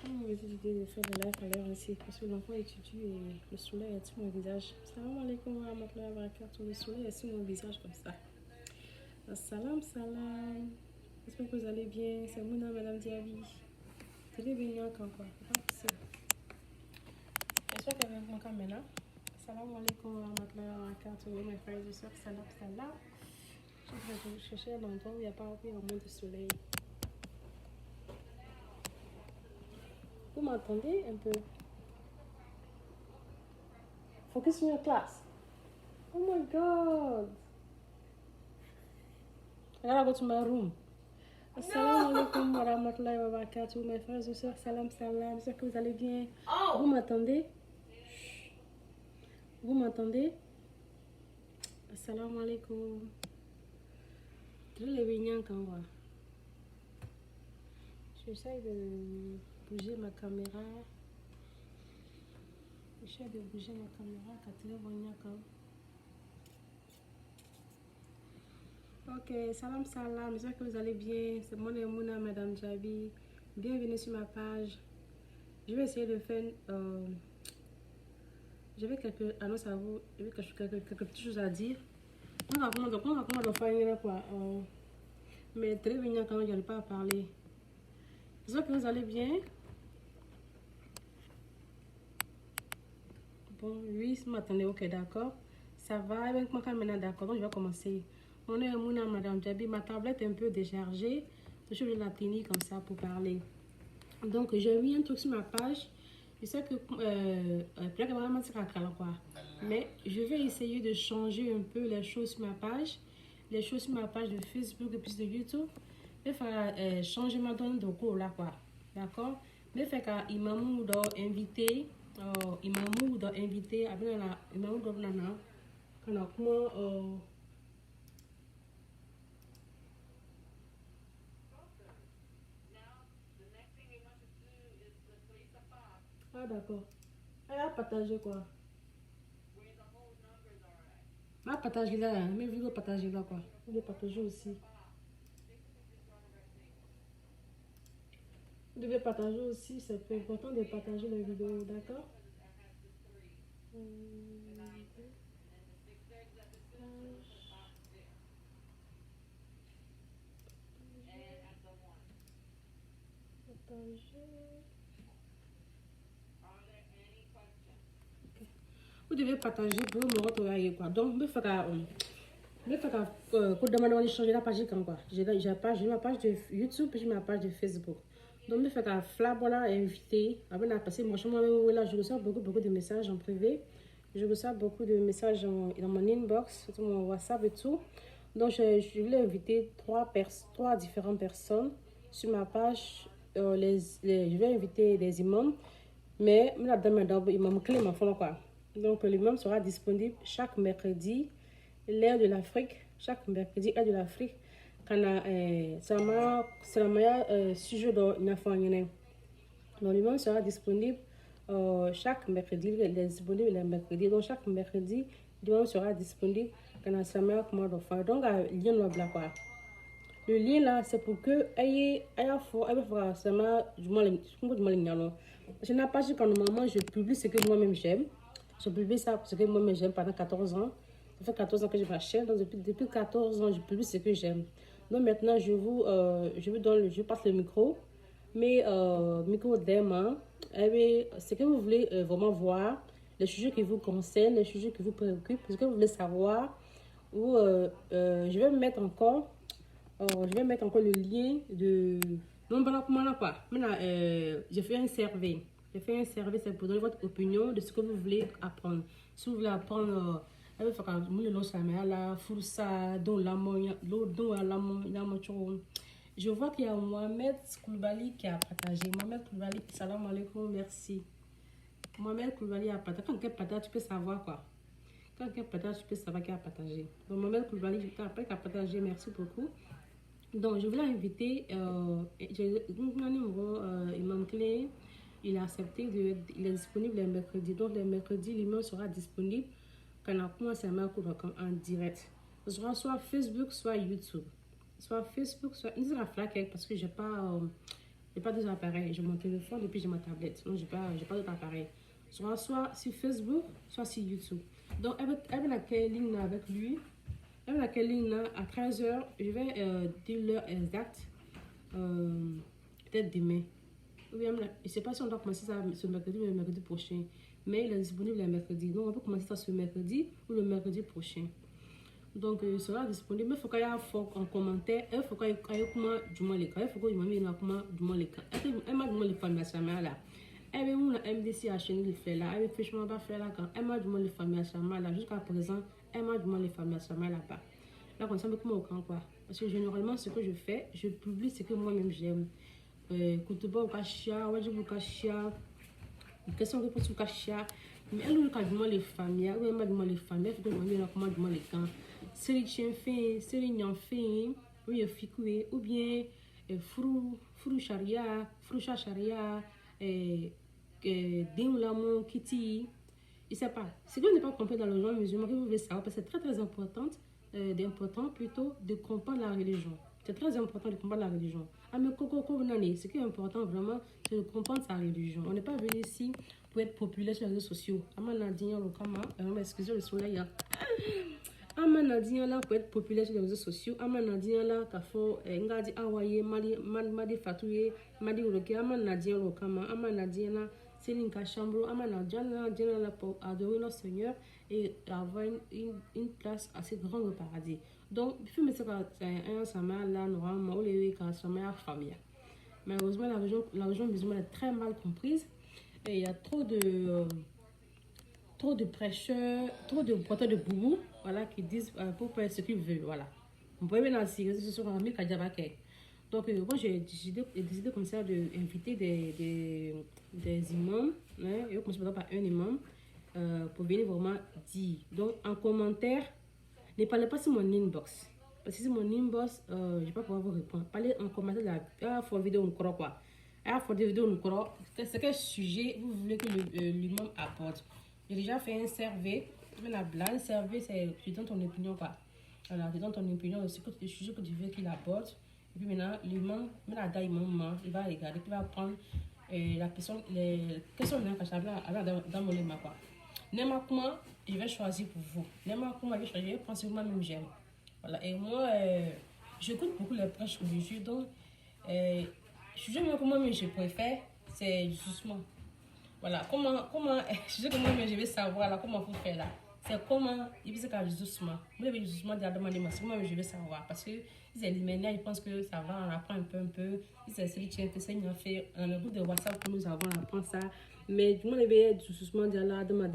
On m'a dit de faire de live à l'heure ici parce que l'enfant étudie et le soleil est sur mon visage. Salam alaikum wa rahmatullahi wa barakatuh. Le soleil est sur mon visage comme ça. Salam, salam. J'espère que vous allez bien. C'est Mouna, Madame Diaby. Très bien encore. J'espère que vous m'entendez maintenant. Salam alaikum wa rahmatullahi wa barakatuh. Mes frères et sœurs, salam, salam. Je vais chercher un endroit où il n'y a pas un moment de soleil. Vous m'entendez un peu? Focus on your class. Oh my god. I gotta go to my room. Assalamu alaikum wa rahmatullahi wa barakatuh. Mes frères et sœurs, salam salam. J'espère que vous allez bien. Oh. Vous m'entendez? Vous m'entendez? Assalamu alaikum. Je les viens quand moi. J'essaie de bouger ma caméra. J'essaie de bouger ma caméra quand tu es venu quand. Ok, salam salam, j'espère que vous allez bien. C'est mon nom Mouna, Madame Diaby. Bienvenue sur ma page. Je vais essayer de faire. J'avais quelques annonces à vous. J'avais quelques petites choses à dire. On va comment faire quoi. Mais très bien quand je n'arrive pas à parler. J'espère que vous allez bien. Bon, oui, si vous m'attendez, ok, d'accord. Ça va, avec moi maintenant, d'accord. Donc je vais commencer. Mon nom est Mouna, Madame Diaby. Ma tablette est un peu déchargée. Je vais la tenir comme ça pour parler. Donc, j'ai mis un truc sur ma page. Je sais que mais je vais essayer de changer un peu les choses sur ma page. Les choses sur ma page de Facebook et puis de YouTube. Je vais faire changement de cours là, quoi. D'accord? Je vais faire Imamou doit inviter. Imamou doit inviter. Imamou doit nana. Comment. Ah d'accord. Elle a partagé quoi? Ma partager là, mes vidéos partager là quoi. Vous devez partager aussi. Vous devez partager aussi, c'est important de partager les vidéos, d'accord? Partager. Vous devez partager pour me retrouver quoi. Donc, me faire pour demander de changer la page quand quoi. J'ai ma page de YouTube et j'ai ma page de Facebook. Donc, me faire Flabola invité. Après, parce que moi, je reçois beaucoup de messages en privé. Je reçois beaucoup de messages dans mon inbox, sur mon WhatsApp et tout. Donc, je voulais inviter trois différentes personnes sur ma page. Je vais inviter des imams. Mais la dame imam clé ma fond quoi. Donc l'imam sera disponible chaque mercredi l'heure de l'Afrique, chaque mercredi heure de l'Afrique quand c'est la meilleure sujet de n'affaire. Donc l'imam sera disponible chaque mercredi, il est disponible le mercredi. Donc chaque mercredi l'imam sera disponible quand c'est la meilleure commande de faire. Donc lien là quoi. Le lien là, c'est pour que je n'ai pas dit quand normalement je publie ce que moi-même j'aime. Je publie ça ce que moi-même j'aime pendant 14 ans. Ça fait 14 ans que je m'achète. Donc depuis 14 ans, je publie ce que j'aime. Donc maintenant, je passe le micro. Mais micro d'aimant, ce que vous voulez vraiment voir, les sujets qui vous concernent, les sujets qui vous préoccupent, ce que vous voulez savoir, ou je vais mettre encore le lien de. Non, pas. Maintenant, j'ai fait un survey. C'est pour donner votre opinion de ce que vous voulez apprendre. Si vous voulez apprendre, je vois qu'il y a Mohamed Koulibaly qui a partagé. Mohamed Koulibaly, salam alaikum, merci. Mohamed Koulibaly a partagé. Quand quelqu'un partage, tu peux savoir quoi. Quand quelqu'un partage, tu peux savoir qu'il a partagé. Donc, Mohamed Koulibaly, qui a partagé, merci beaucoup. Donc, je voulais inviter Imam Clé. Il a accepté, il est disponible les mercredis. Donc, les mercredis, l'imam sera disponible quand on a commencé à mettre en direct. Ce sera soit Facebook, soit YouTube. Soit Facebook, soit Instagram parce que j'ai pas J'ai pas deux appareils. J'ai mon téléphone et puis j'ai ma tablette. Donc, j'ai pas d'autres appareils. Soit sur Facebook, soit sur YouTube. Donc, elle va laquelle ligne là avec lui. Elle va laquelle ligne là à 13h. Je vais dire l'heure exacte. Peut-être demain. Je ne sais pas si on doit commencer ça ce mercredi ou le mercredi prochain. Mais il est disponible le mercredi. Donc, on peut commencer ça ce mercredi ou le mercredi prochain. Donc, il sera disponible. Mais il faut qu'il y ait un fort en commentaire. Il faut qu'il y ait comment du moins les cas. Il faut qu'il y ait comment du moins les cas. Elle m'a du moins les familles à sa mère là. Elle veut la MDC à chaîne le fait là. Elle veut franchement pas faire là quand. Elle m'a du moins les familles à sa mère là. Jusqu'à présent, elle m'a du moins les familles à sa mère là-bas. Là, comme ça, mais comment au camp quoi. Parce que généralement, ce que je fais, je publie ce que moi-même j'aime. Kutuba au kashia, wajibu kashia, question réponse au kashia. Mais elle nous a les familles, elle m'a demandé les familles, il faut que je me comment demande les camps. C'est les chiens fins, c'est les nians fins, oui, fikoué, ou bien frou charia, froucha charia, déoulamon, kitty. Je sais pas. Ce que je n'ai pas compris dans le genre musulman, que vous voulez savoir, parce que c'est très très important, plutôt de comprendre la religion. C'est très important de comprendre la religion. Ah, mais ce qui est important vraiment, c'est de comprendre sa religion. On n'est pas venu ici pour être populaire sur les réseaux sociaux. Excusez le soleil. Là pour être populaire sur les réseaux sociaux. Là qu'il faut ngadi awaye madi fatouye madi uroke. Là c'est une chambre. Là pour adorer notre Seigneur et avoir une place assez grande au paradis. Donc, il faut mettre ça un sama là, normalement, ou les sama famille. Malheureusement, la religion musulmane est très mal comprise. Et il y a trop de prêcheurs, trop de porteurs de boubou, voilà, qui disent pour faire ce qu'ils veulent, voilà. Vous pouvez bien assurer que ce soit un mec à Djabake. Donc, moi, j'ai décidé comme ça d'inviter des imams, hein, et on commence par un imam, pour venir vraiment dire. Donc, en commentaire, ne parlez pas sur mon inbox. Parce que c'est mon inbox, je ne vais pas pouvoir vous répondre. Parlez en commentaire de la vidéo, quoi. C'est quel sujet vous voulez que l'imam apporte. J'ai déjà fait un survey. Un survey, c'est tu donnes ton opinion, quoi. Alors, tu donnes ton opinion sur le sujet que tu veux qu'il apporte. Et puis maintenant, l'imam, il va regarder, il va prendre la personne, les questions dans mon imam, quoi. N'importe comment, je vais choisir pour vous. N'importe comment, je vais choisir, je pense que moi-même j'aime. Voilà. Et moi, j'écoute beaucoup les prêches religieux. Donc, je sais que moi-même je préfère, c'est du jugement. Voilà. Je sais que moi-même je vais savoir là, comment vous faire là. C'est comment, il veut faire du jugement. Vous avez du jugement de la demande, c'est moi je vais savoir. Parce que ils éliminent, ils pensent que ça va, on apprend un peu. Ils essaient de tirer que ça, ils ont fait dans le groupe de WhatsApp que nous avons, on apprend ça. Mais du moins, il y a du jugement de la demande,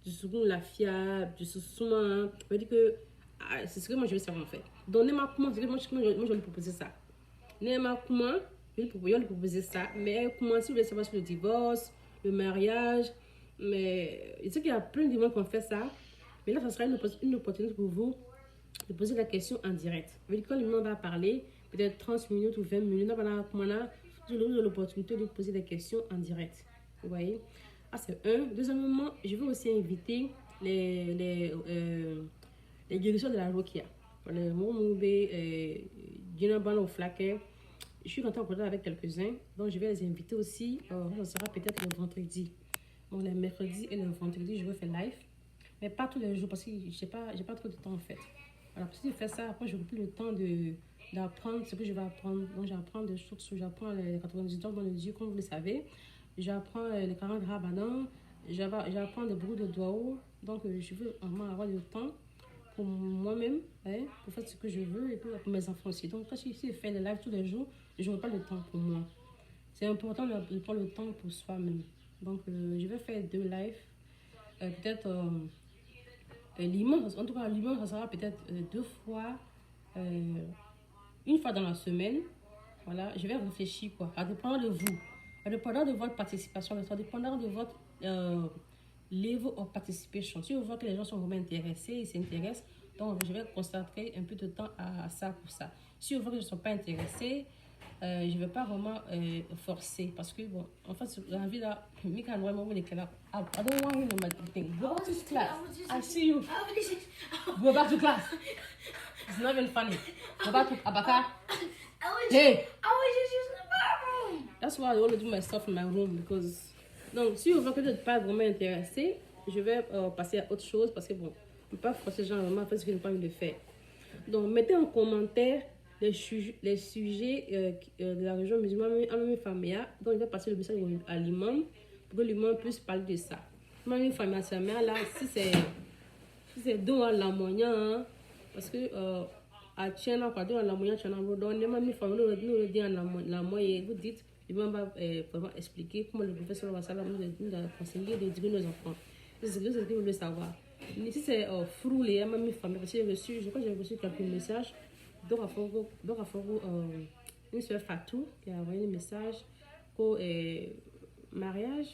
du jugement la fiable, du jugement. Je veux dire que c'est ce que moi je vais savoir en fait. Donc, moi je vais lui proposer ça. Comment, je vais lui proposer ça. Mais comment, si vous voulez savoir sur le divorce, le mariage, mais je sais qu'il y a plein de gens qui ont fait ça. Mais là, ça sera une opportunité pour vous de poser la question en direct. Quand le monde va parler, peut-être 30 minutes ou 20 minutes, vous avez l'opportunité de poser des questions en direct. Vous voyez? Ah, c'est un. Deuxièmement, je vais aussi inviter les directions de la Rokia. Les Momoube, Djinaban au Flaquet. Je suis en contact avec quelques-uns. Donc, je vais les inviter aussi. Ça sera peut-être le vendredi. Donc, les mercredis et le vendredi, je vais faire live. Mais pas tous les jours parce que j'ai pas trop de temps en fait. Alors, si je fais ça, après, je n'aurai plus le temps d'apprendre ce que je vais apprendre. Donc, j'apprends des choses. J'apprends les 90 ans dans le Dieu, comme vous le savez. J'apprends les 40 rabbinans. J'apprends des bruits de doigts. Donc, je veux vraiment avoir le temps pour moi-même, hein, pour faire ce que je veux et pour mes enfants aussi. Donc, si je fais des lives tous les jours, je n'aurai pas le temps pour moi. C'est important de prendre le temps pour soi-même. Donc, je vais faire 2 lives. Peut-être l'immense, en tout cas, l'immense, ça sera peut-être 2 fois, une fois dans la semaine. Voilà, je vais réfléchir, quoi. Ça dépend de vous. Ça dépendra de votre participation. Ça dépendra de votre level of participation. Si vous voyez que les gens sont vraiment intéressés, ils s'intéressent, donc je vais consacrer un peu de temps à ça pour ça. Si vous voyez que je ne sont pas intéressés, je ne vais pas vraiment forcer parce que, bon, en fait, la vie là, I don't want you to make thing. Go back to class. I see you. Go back to class. It's not even funny. Go back to Abaka. Hey. I was just using the bathroom. That's why I want to do my stuff in my room because donc si on voit que tu n'es pas vraiment intéressé, je vais passer à autre chose parce que bon, on ne peut pas forcer les gens vraiment à faire ce qu'ils n'ont pas envie de faire. Donc mettez en commentaire les sujets de la région musulmane à même famille. Donc je vais passer le message à l'imam pour que l'imam puisse parler de ça. Même famille à sa mère là, si c'est don à la moyen, parce que à Tchana, quoi, don à la moyen, Tchana, vous donnez même famille, nous le dit à la moyen, vous dites, l'imam va vraiment expliquer comment le professeur va savoir nous a conseillé de dire nos enfants. C'est ce que vous voulez savoir. Si c'est frou, les même famille, parce que je crois que j'ai reçu quelques messages. Donc, à Fogo, une soeur Fatou qui a envoyé un message pour mariage,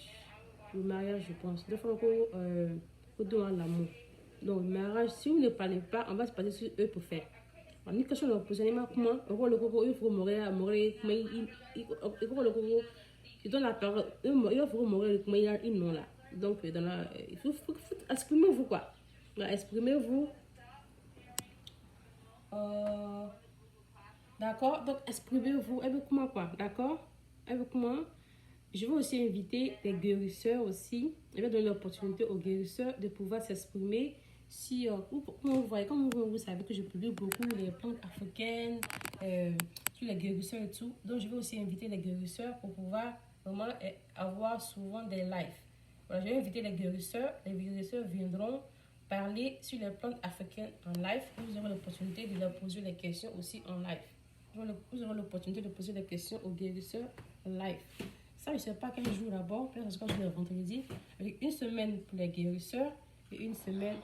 le mariage, je pense. Donc, il faut l'amour. Donc, le mariage, si vous ne parlez pas, on va se passer sur eux pour faire. En une question de positionnement, comment le coco, il faut mourir, il donne la parole, il faut mourir, comment il a une nom là. Donc, il faut exprimer-vous quoi. Exprimez-vous. D'accord, donc exprimez-vous avec moi quoi, d'accord, avec moi. Je vais aussi inviter les guérisseurs aussi. Je vais donner l'opportunité aux guérisseurs de pouvoir s'exprimer. Si comme vous savez que je publie beaucoup les plantes africaines, sur les guérisseurs et tout. Donc je vais aussi inviter les guérisseurs pour pouvoir vraiment avoir souvent des lives. Voilà, je vais inviter les guérisseurs viendront parler sur les plantes africaines en live. Vous aurez l'opportunité de leur poser les questions aussi en live. Vous aurez l'opportunité de poser des questions aux guérisseurs en live. Ça, je ne sais pas quel jour d'abord, peut-être que je le vendredi. Avec une semaine pour les guérisseurs et une semaine.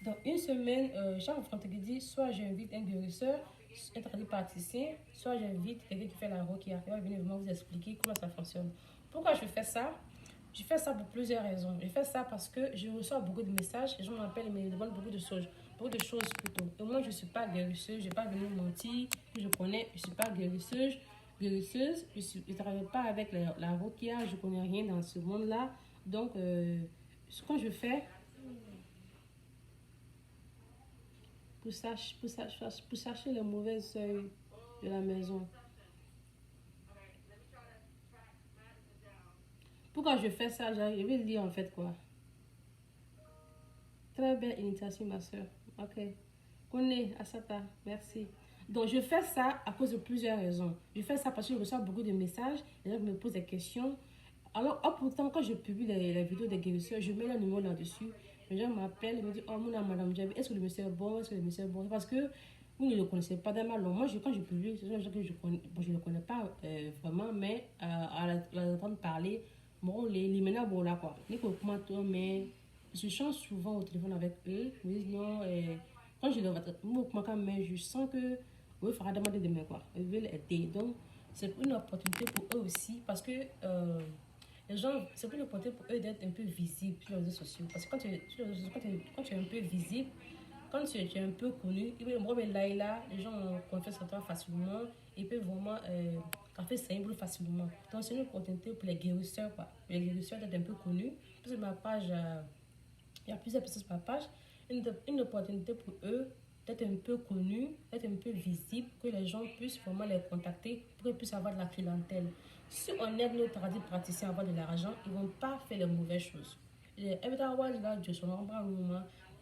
Donc, une semaine, chaque vendredi, soit j'invite un guérisseur, un tradipraticien, soit j'invite quelqu'un qui fait la roquia, qui va venir vraiment vous expliquer comment ça fonctionne. Pourquoi je fais ça? Je fais ça pour plusieurs raisons. Je fais ça parce que je reçois beaucoup de messages, les gens m'appellent et me demandent beaucoup de choses plutôt. Et moi, je ne suis pas guérisseuse, je n'ai pas venu mentir, je connais, je ne suis pas guérisseuse, je ne travaille pas avec la roquia, je ne connais rien dans ce monde-là. Donc, ce que je fais, pour chercher les mauvaises seuils de la maison. Pourquoi je fais ça? Je vais dire en fait quoi. Très belle initiation, ma soeur. Ok. Connais, Asata, merci. Donc, je fais ça à cause de plusieurs raisons. Je fais ça parce que je reçois beaucoup de messages. Les gens me posent des questions. Alors, pourtant, quand je publie les vidéos des guérisseurs, je mets le numéro là-dessus. Les gens m'appellent et me disent, oh, mon madame, est-ce que le monsieur est bon? Est-ce que le monsieur est bon? Parce que vous ne le connaissez pas dans ma langue. Moi, quand je publie, c'est des gens que je ne le connais pas vraiment, mais à l'entendre parler, bon, les ménages, bon, là, quoi. Les commentaires, mais je change souvent au téléphone avec eux. Ils me disent, non, quand je leur mais je sens que oui, il faudra demander demain, quoi. Ils veulent aider. Donc, c'est une opportunité pour eux aussi, parce que les gens, c'est une opportunité pour eux d'être un peu visibles sur les réseaux sociaux. Parce que quand tu es un peu visible, quand tu es un peu connu, les gens ont confiance en toi facilement. Ils peuvent vraiment faire ça facilement. Donc, c'est une opportunité pour les guérisseurs, quoi. Les guérisseurs d'être un peu connus. Parce que ma page, il y a plusieurs personnes sur ma page. Une opportunité pour eux d'être un peu connus, d'être un peu visibles, que les gens puissent vraiment les contacter pour qu'ils puissent avoir de la clientèle. Si on aide nos praticiens à avoir de l'argent, ils ne vont pas faire les mauvaises choses. Mais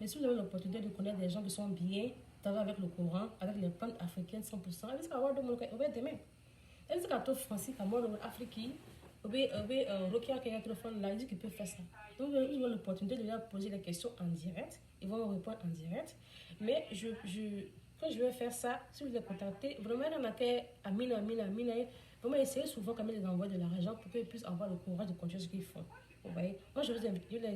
si vous avez l'opportunité de connaître des gens qui sont bien, avec le Coran, avec les plantes africaines 100%, ils vont avoir de mon demain. Est-ce que Francis, à moi, l'Afrique, Rokia qui a un téléphone là, il dit qu'il peut faire ça. Donc, ils ont l'opportunité de leur poser des questions en direct. Ils vont répondre en direct. Mais quand je vais faire ça, si vous les contactez, vraiment, il y en a qui Amina. Vraiment, essayez souvent quand même de les envoyer de l'argent pour qu'ils puissent avoir le courage de continuer ce qu'ils font. Vous voyez? Moi, je vais les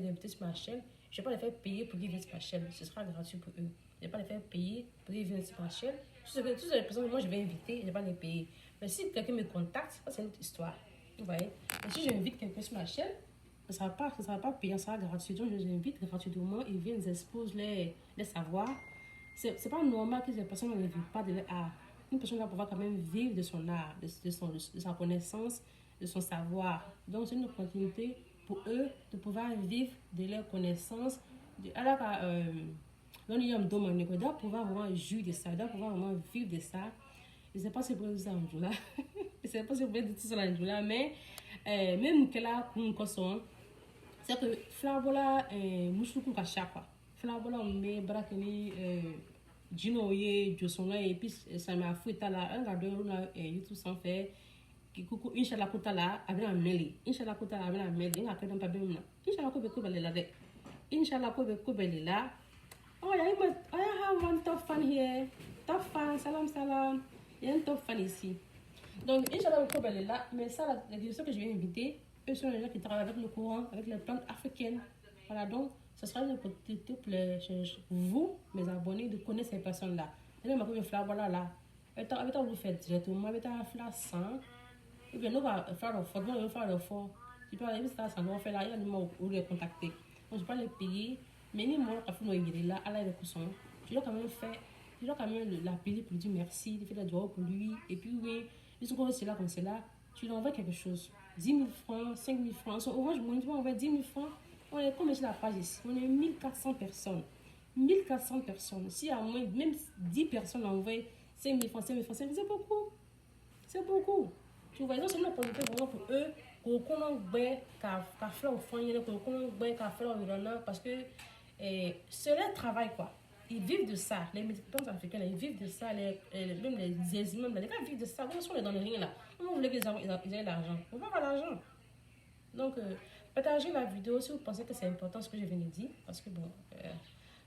inviter sur ma chaîne. Je ne vais pas les faire payer pour qu'ils viennent sur ma chaîne. Ce sera gratuit pour eux. Je ne vais pas les faire payer pour qu'ils viennent sur ma chaîne. Toutes les personnes que moi je vais inviter, je ne vais pas les payer. Mais si quelqu'un me contacte, ça c'est une autre histoire. Vous voyez? Mais si j'invite quelqu'un sur ma chaîne, ça ne sera pas payant, ça sera gratuit. Donc, je les invite gratuitement, ils viennent, ils exposent les savoirs. C'est pas normal que les personnes ne vivent pas de leur art. Une personne va pouvoir quand même vivre de son art, de sa connaissance, de son savoir. Donc, c'est une opportunité pour eux de pouvoir vivre de leur connaissance. Alors, on doit pouvoir vraiment jouir de ça, on doit pouvoir vraiment vivre de ça. Je ne sais pas si vous pouvez dire ça un jour là. Je ne sais pas si vous pouvez dire ça un jour là, mais même que là, c'est que Flabola, Moussoukou Kacha quoi. Flabola, on met Brakeni, Gino Ye, Josonga, et puis ça m'a fouetté là. Un gars de YouTube sans faire. Kikuku inshallah kutala abena meli inshallah kutala abena meli nga kedon pa bemna inshallah ko be ko belela de inshallah ko be ko belela oh ya I have one top fan here top fan salam il y a un top fan ici donc inshallah ko belela mais ça la direction que je vais inviter eux sont les gens qui travaillent avec le courant avec les plantes africaines voilà donc ce sera une opportunité pour vous mes abonnés de connaître ces personnes là et là ma ko be fleur voilà là avec vous faire directement avec ta fleur sans. Et bien, nous allons faire le fort. Nous allons faire le fort. Tu peux aller ça, ça nous fait là. Il y a des mots où les contacter. Donc, je peux les payer. Mais ni moi, quand nous sommes là, à la réconciliation, je dois quand même faire. Je dois quand même l'appeler pour lui dire merci. Il fait des doigts pour lui. Et puis, oui, ils sont comme cela, comme cela. Tu lui envoies quelque chose. 10 000 francs, 5 000 francs. Son Orange Money, tu vas envoyer 10 000 francs. On est comme sur la page ici. On est 1400 personnes. 1400 personnes. Si à moins, même 10 personnes envoient 5 000 francs, 5 000 francs, c'est beaucoup. C'est beaucoup. Tu vois, c'est une opportunité vraiment pour eux qu'on connaisse qu'à faire au fond, qu'on connaisse qu'à faire au environnement parce que c'est leur travail quoi. Ils vivent de ça. Les militants africains, ils vivent de ça. Même les imams, les gars vivent de ça. Comment on les donne rien là? Comment vous voulez qu'ils aient l'argent? On va avoir l'argent. Donc, partagez la vidéo si vous pensez que c'est important ce que je viens de dire. Parce que bon,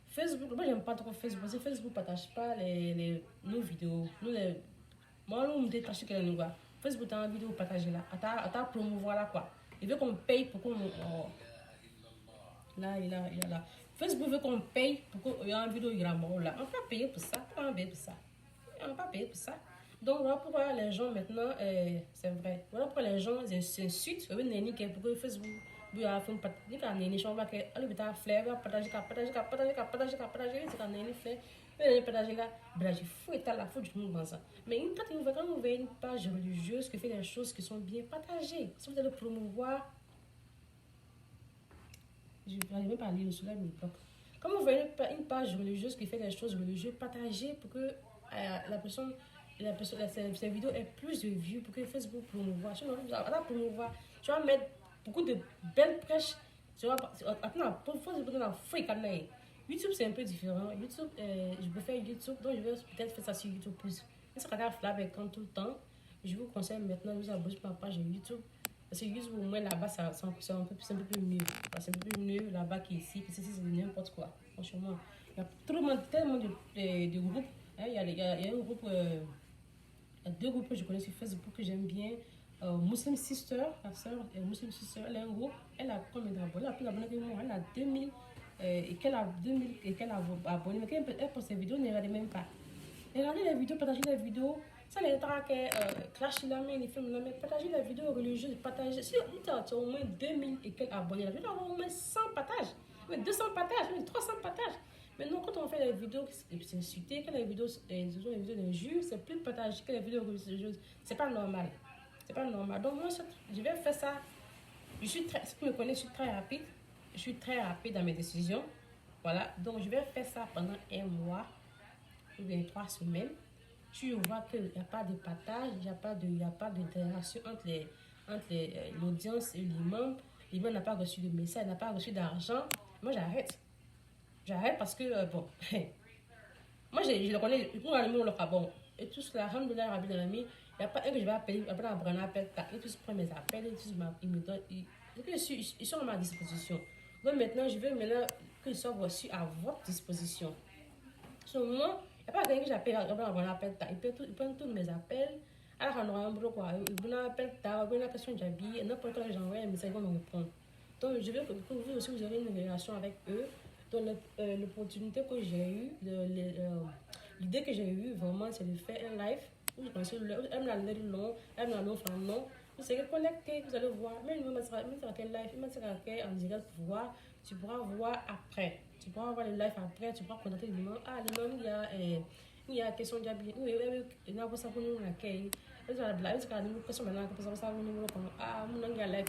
Facebook, moi j'aime pas trop Facebook. Si Facebook ne partage pas nos vidéos, moi, on me dit que nous Facebook a une vidéo partagée là. À promouvoir là quoi. Il veut qu'on paye pour qu'on. Oh. Là, il est là. Facebook veut qu'on paye pour qu'il y ait une vidéo là. On va payer pour ça. On va payer pour ça. On va payer pour ça. Donc voilà pourquoi les gens maintenant, c'est vrai. Voilà pourquoi les gens s'insultent. Pour que Facebook. Il y a un peu de temps. Il y a un peu de temps. Il y a un peu de temps. Il y a un peu de temps. Il y a un peu de temps. Mais quand vous voyez une page religieuse qui fait des choses qui sont bien partagées, si vous allez promouvoir, je vais même pas lire cela, mais quand vous voyez une page religieuse qui fait des choses religieuses, partagez pour que cette vidéo ait plus de vues, pour que Facebook promouvoie. Tu vas mettre beaucoup de belles prêches. YouTube c'est un peu différent. YouTube, je peux faire YouTube, donc je vais peut-être faire ça sur YouTube plus. Mais ça regarde Flab écran tout le temps. Je vous conseille maintenant de vous abonner sur ma page YouTube. Parce que YouTube, au moins là-bas, c'est un peu plus mieux. C'est un peu plus mieux là-bas qu'ici. Parce que ici, c'est n'importe quoi. Franchement, il y a tellement de groupes. Hein, il y a un groupe, il y a deux groupes que je connais sur Facebook que j'aime bien. Muslim Sister, la soeur Muslim Sister, elle a un groupe. Elle a combien d'abonnés? Elle a plus d'abonnés que moi. Elle a 2000. Et qu'elle a 2000 et qu'elle a abonné, mais qu'elle poste ses vidéos, ne regardez même pas. Regardez les vidéos, partagez les vidéos. Ça les traque, clash la main, les films la main, partagez les vidéos religieuses, partagez. Si tu as au moins 2000 et qu'elle abonnés, je vais avoir au moins 100 partages, 200 partages, 300 partages. Maintenant, quand on fait les vidéos, c'est insulté, que les vidéos d'injures, c'est plus partagé que les vidéos religieuses. C'est pas normal. C'est pas normal. Donc, moi, je vais faire ça. Si vous me connaissez, je suis très rapide. Je suis très rapide dans mes décisions. Voilà. Donc, je vais faire ça pendant un mois ou bien 3 semaines. Si je vois qu'il n'y a pas de partage, il n'y a pas d'interaction entre l'audience et l'imam. L'imam n'a pas reçu de message, n'a pas reçu d'argent. Moi, j'arrête. J'arrête parce que, bon, moi, je le connais. Pour le monde, bon. Et tout cela, alhamdoulilah, Rabbi Dalami, il n'y a pas un que je vais appeler. Après, un appel, et tous prennent mes appels, et tous ils me donnent. Ils sont à ma disposition. Donc maintenant, je veux maintenant qu'ils soient reçus à votre disposition. Sur moi, il n'y a pas quelqu'un que j'appelle, un appel, ils prennent tous mes appels. Alors, on aura un boulot, quoi. Ils vont appeler, ils vont question d'habiller, n'importe quoi, j'envoie un message, ils vont me répondre. Donc, je veux que vous aussi, vous aurez une relation avec eux. Donc, l'opportunité que j'ai eue, l'idée que j'ai eue, vraiment, c'est de faire un live. Vous connaissez elle m'a l'air long, elle m'a l'offre en long. Vous serez connecté, vous allez voir. Même il sera quel live, il sera quel en direct pour voir. Tu pourras voir après. Tu pourras voir le live après, tu pourras contacter l'imam. Ah, l'imam, il y a question d'habiller. Oui, il y a ça pour nous, l'accueil. Il y a la question maintenant, que ça, ah, mon angle à live,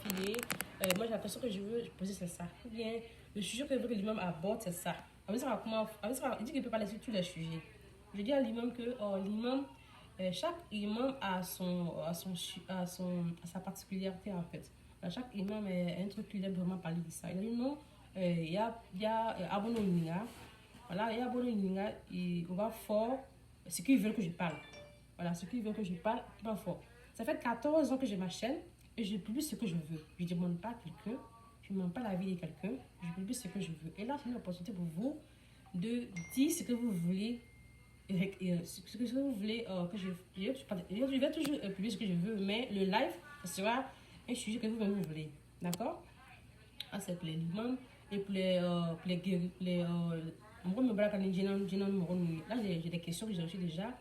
moi, la question que je veux poser, c'est ça. Ou bien, le sujet que je veux que l'imam aborde, c'est ça. Il dit qu'il ne peut pas laisser tous les sujets. Je dis à l'imam que, l'imam, chaque imam a sa particularité en fait. Chaque imam est un truc qu'il aime vraiment parler de ça. Il a dit non, il y a Abono Ninga. Voilà, il y a Abono Ninga, on va fort ce qu'ils veulent que je parle. Voilà, ce qu'ils veulent que je parle, il va fort. Ça fait 14 ans que j'ai ma chaîne et je publie ce que je veux. Je ne demande pas à quelqu'un, je ne demande pas l'avis de quelqu'un, je publie ce que je veux. Et là, c'est une opportunité pour vous de dire ce que vous voulez. Ce que vous voulez que je vais toujours publier ce que je veux, mais le live, ce sera un sujet que vous-même voulez. D'accord? Ah, c'est pour les limons et pour là, j'ai des questions que j'ai reçues déjà.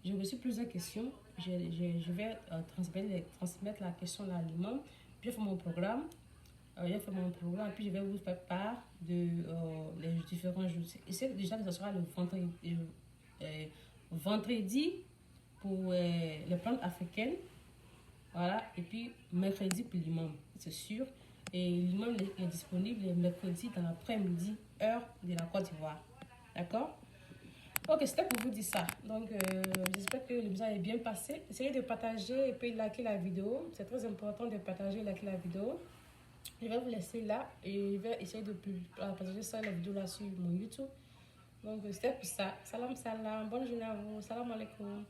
J'ai reçu plusieurs questions. Je vais transmettre la question à l'imam. Puis, je fais mon programme. Puis je vais vous faire part de les différents jours. Et c'est déjà que ce sera le vendredi pour les plantes africaines. Voilà. Et puis mercredi pour l'imam, c'est sûr. Et l'imam est disponible le mercredi dans l'après-midi, heure de la Côte d'Ivoire. D'accord? Ok, c'était pour vous dire ça. Donc, j'espère que le message est bien passé. Essayez de partager et puis liker la vidéo. C'est très important de partager et liker la vidéo. Je vais vous laisser là et je vais essayer de partager ça, la vidéo là sur mon YouTube. Donc, c'était pour ça. Salam, salam. Bonne journée à vous. Salam alaikum.